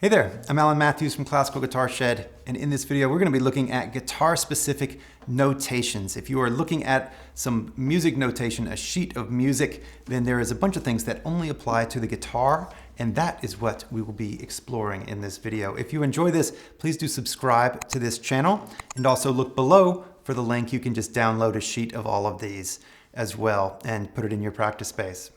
Hey there, I'm Alan Matthews from Classical Guitar Shed, and in this video we're going to be looking at guitar-specific notations. If you are looking at some music notation, a sheet of music, then there is a bunch of things that only apply to the guitar, and that is what we will be exploring in this video. If you enjoy this, please do subscribe to this channel, and also look below for the link. You can just download a sheet of all of these as well and put it in your practice space.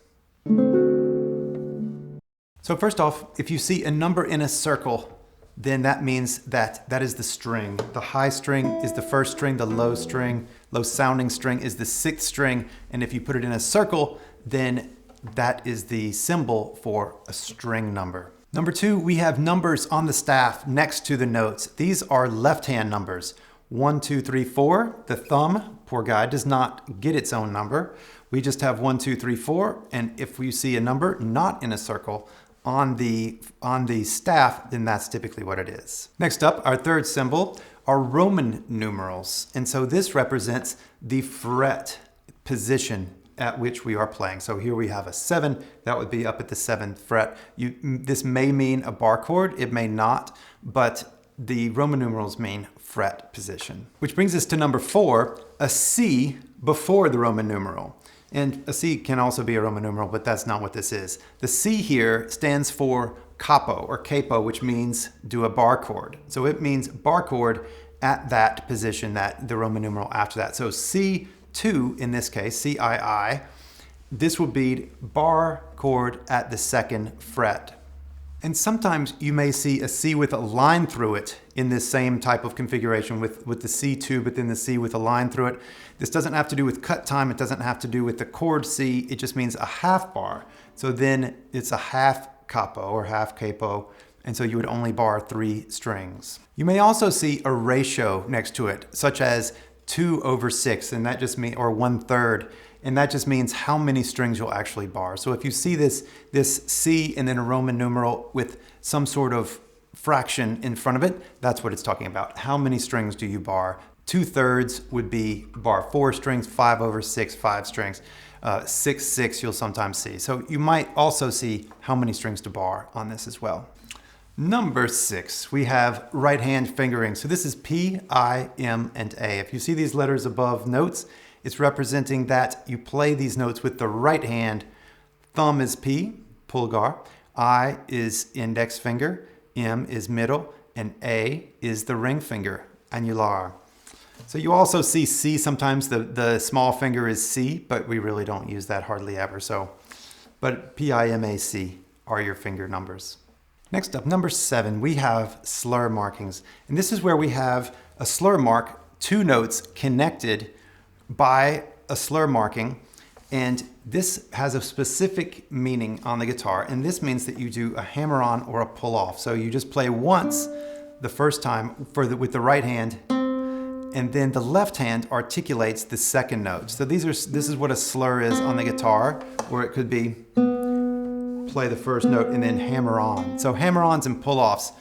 So first off, if you see a number in a circle, then that means that is the string. The high string is the first string, the low sounding string is the sixth string, and if you put it in a circle, then that is the symbol for a string number. Number two, we have numbers on the staff next to the notes. These are left-hand numbers. 1, 2, 3, 4. The thumb, poor guy, does not get its own number. We just have 1, 2, 3, 4, and if we see a number not in a circle, on the staff, then that's typically what it is. Next up, our third symbol are Roman numerals. And so this represents the fret position at which we are playing. So here we have a 7, that would be up at the 7th fret. This may mean a bar chord, it may not, but the Roman numerals mean fret position. Which brings us to number 4, a C before the Roman numeral. And a C can also be a Roman numeral, but that's not what this is. The C here stands for capo or capo, which means do a bar chord. So it means bar chord at that position, that the Roman numeral after that. So C2 in this case, CII, this will be bar chord at the 2nd fret. And sometimes you may see a C with a line through it in this same type of configuration with the C2, but then the C with a line through it. This doesn't have to do with cut time. It doesn't have to do with the chord C. It just means a half bar. So then it's a half capo or half capo. And so you would only bar 3 strings. You may also see a ratio next to it, such as 2/6, and that just means, or 1/3. And that just means how many strings you'll actually bar. So if you see this C and then a Roman numeral with some sort of fraction in front of it, that's what it's talking about. How many strings do you bar? 2/3 would be bar 4 strings, 5/6, 5 strings. 6/6 you'll sometimes see. So you might also see how many strings to bar on this as well. Number 6, we have right hand fingering. So this is P, I, M, and A. If you see these letters above notes, it's representing that you play these notes with the right hand. Thumb is P, pulgar, I is index finger, M is middle, and A is the ring finger, annular. So you also see C, sometimes the small finger is C, but we really don't use that hardly ever. But P, I, M, A, C are your finger numbers. Next up, number 7, we have slur markings. And this is where we have a slur mark, 2 notes connected by a slur marking, and this has a specific meaning on the guitar, and this means that you do a hammer-on or a pull-off. So you just play once the first time with the right hand, and then the left hand articulates the second note. So this is what a slur is on the guitar, or it could be play the first note and then hammer-on. So hammer-ons and pull-offs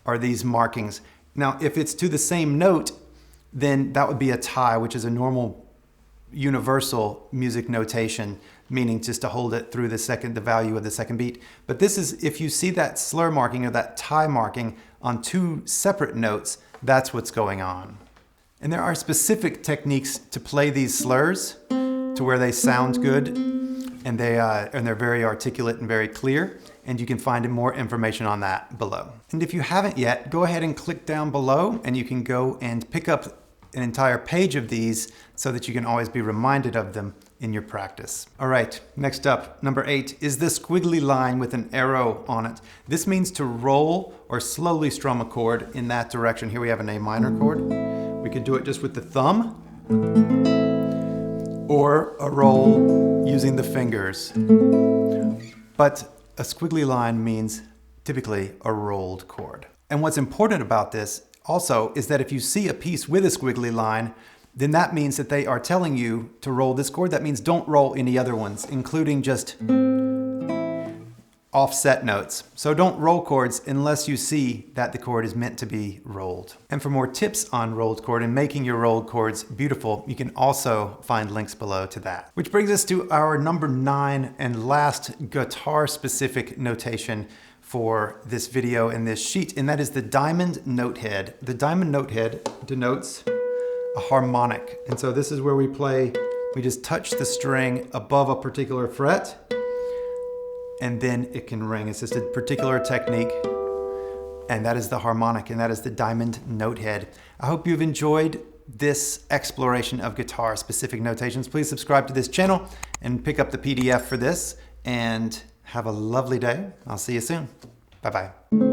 are these markings. Now, if it's to the same note, then that would be a tie, which is a normal universal music notation, meaning just to hold it through the value of the second beat. But this is, if you see that slur marking or that tie marking on 2 separate notes, that's what's going on. And there are specific techniques to play these slurs to where they sound good, and they're very articulate and very clear. And you can find more information on that below. And if you haven't yet, go ahead and click down below, and you can go and pick up an entire page of these so that you can always be reminded of them in your practice. All right, next up, number 8 is the squiggly line with an arrow on it. This means to roll or slowly strum a chord in that direction. Here we have an A minor chord. We could do it just with the thumb, or a roll using the fingers. But a squiggly line means typically a rolled chord. And what's important about this also is that if you see a piece with a squiggly line, then that means that they are telling you to roll this chord. That means don't roll any other ones, including just offset notes. So don't roll chords unless you see that the chord is meant to be rolled. And for more tips on rolled chord and making your rolled chords beautiful, you can also find links below to that. Which brings us to our number 9 and last guitar-specific notation for this video and this sheet, and that is the diamond note head. The diamond note head denotes a harmonic. And so this is where we play, we just touch the string above a particular fret, and then it can ring. It's just a particular technique, and that is the harmonic, and that is the diamond note head. I hope you've enjoyed this exploration of guitar specific notations. Please subscribe to this channel and pick up the PDF for this, and have a lovely day. I'll see you soon. Bye-bye.